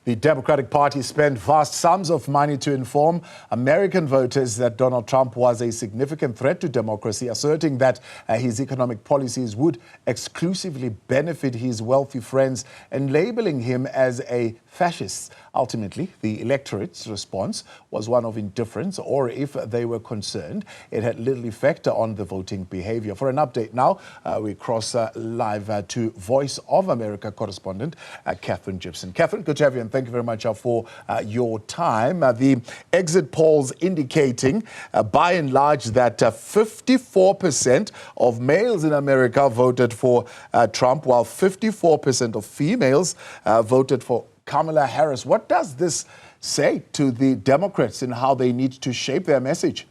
The Democratic Party spent vast sums of money to inform American voters that Donald Trump was a significant threat to democracy, asserting that his economic policies would exclusively benefit his wealthy friends and labeling him as a fascist. Ultimately, the electorate's response was one of indifference, or if they were concerned, it had little effect on the voting behavior. For an update now, we cross live to Voice of America correspondent Katherine Gypson. Katherine, good to have you, and thank you very much for your time. The exit polls indicating, by and large, that 54% of males in America voted for Trump, while 54% of females voted for Kamala Harris. What does this say to the Democrats in how they need to shape their message?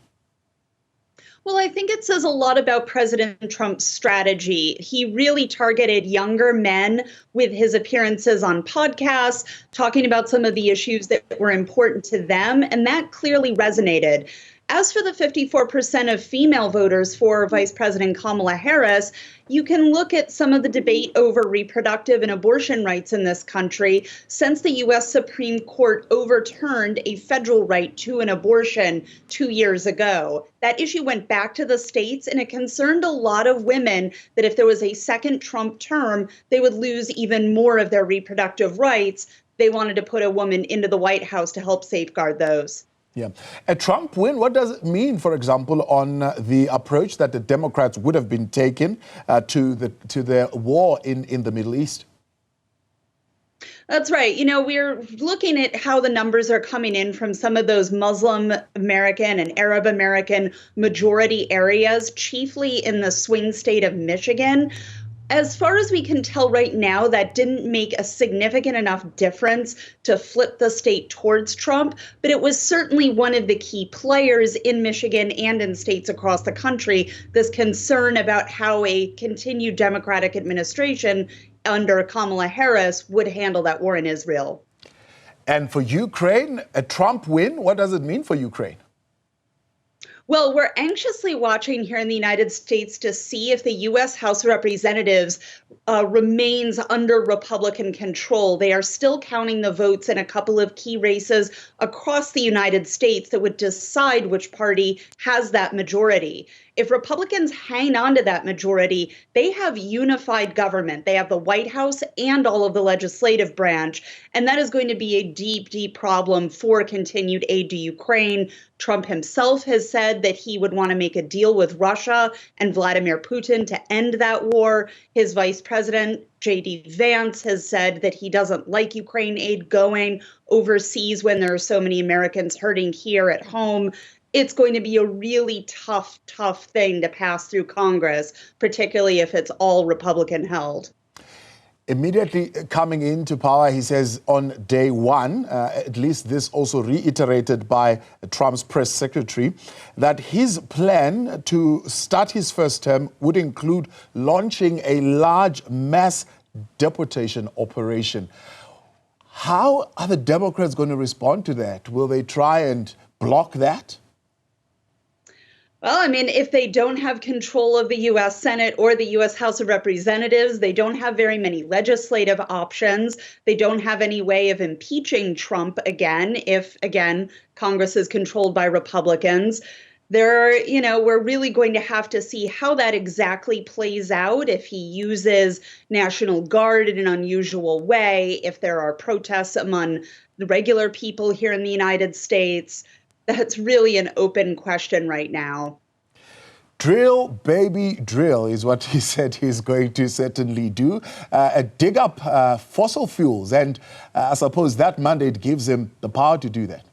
Well, I think it says a lot about President Trump's strategy. He really targeted younger men with his appearances on podcasts, talking about some of the issues that were important to them, and that clearly resonated. As for the 54% of female voters for Vice President Kamala Harris, you can look at some of the debate over reproductive and abortion rights in this country since the U.S. Supreme Court overturned a federal right to an abortion 2 years ago. That issue went back to the states, and it concerned a lot of women that if there was a second Trump term, they would lose even more of their reproductive rights. They wanted to put a woman into the White House to help safeguard those. Yeah. A Trump win, what does it mean, for example, on the approach that the Democrats would have been taking to the war in the Middle East? That's right. You know, we're looking at how the numbers are coming in from some of those Muslim American and Arab American majority areas, chiefly in the swing state of Michigan. As far as we can tell right now, that didn't make a significant enough difference to flip the state towards Trump, but it was certainly one of the key players in Michigan and in states across the country, this concern about how a continued Democratic administration under Kamala Harris would handle that war in Israel. And for Ukraine, a Trump win, what does it mean for Ukraine? Well, we're anxiously watching here in the United States to see if the U.S. House of Representatives remains under Republican control. They are still counting the votes in a couple of key races across the United States that would decide which party has that majority. If Republicans hang on to that majority, they have unified government. They have the White House and all of the legislative branch. And that is going to be a deep, deep problem for continued aid to Ukraine. Trump himself has said that he would want to make a deal with Russia and Vladimir Putin to end that war. His vice president, J.D. Vance, has said that he doesn't like Ukraine aid going overseas when there are so many Americans hurting here at home. It's going to be a really tough thing to pass through Congress, particularly if it's all Republican held. Immediately coming into power, he says on day one, at least this also reiterated by Trump's press secretary, that his plan to start his first term would include launching a large mass deportation operation. How are the Democrats going to respond to that? Will they try and block that? Well, I mean, if they don't have control of the U.S. Senate or the U.S. House of Representatives, they don't have very many legislative options. They don't have any way of impeaching Trump again, if, again, Congress is controlled by Republicans. We're really going to have to see how that exactly plays out, if he uses National Guard in an unusual way, if there are protests among the regular people here in the United States. That's really an open question right now. Drill, baby, drill is what he said he's going to certainly do. Dig up fossil fuels. And I suppose that mandate gives him the power to do that.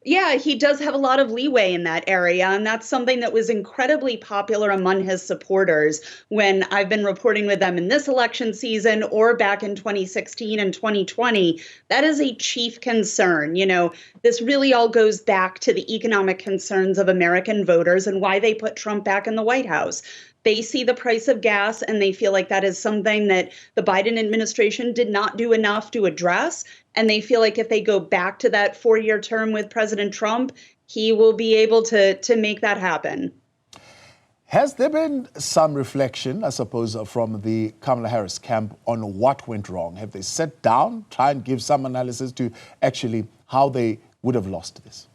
Yeah, he does have a lot of leeway in that area, and that's something that was incredibly popular among his supporters when I've been reporting with them in this election season or back in 2016 and 2020. That is a chief concern. You know, this really all goes back to the economic concerns of American voters and why they put Trump back in the White House. They see the price of gas and they feel like that is something that the Biden administration did not do enough to address. And they feel like if they go back to that 4-year term with President Trump, he will be able to make that happen. Has there been some reflection, I suppose, from the Kamala Harris camp on what went wrong? Have they sat down, try and give some analysis to actually how they would have lost this?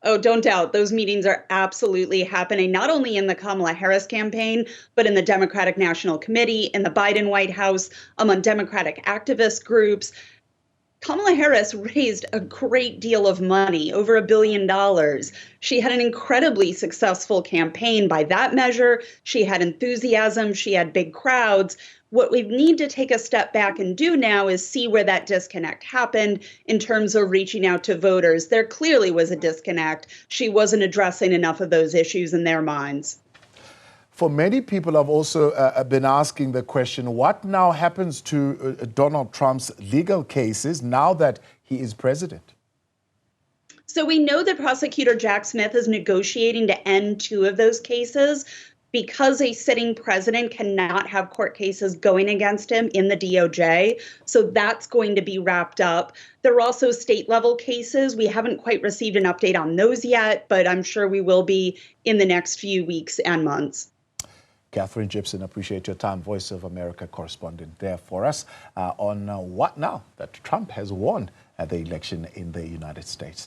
Oh, don't doubt. Those meetings are absolutely happening, not only in the Kamala Harris campaign, but in the Democratic National Committee, in the Biden White House, among Democratic activist groups. Kamala Harris raised a great deal of money, over $1 billion. She had an incredibly successful campaign by that measure. She had enthusiasm. She had big crowds. What we need to take a step back and do now is see where that disconnect happened in terms of reaching out to voters. There clearly was a disconnect. She wasn't addressing enough of those issues in their minds. For many people have also been asking the question, what now happens to Donald Trump's legal cases now that he is president? So we know that prosecutor Jack Smith is negotiating to end 2 of those cases because a sitting president cannot have court cases going against him in the DOJ. So that's going to be wrapped up. There are also state level cases. We haven't quite received an update on those yet, but I'm sure we will be in the next few weeks and months. Katherine Gypson, appreciate your time. Voice of America correspondent there for us on what now that Trump has won the election in the United States.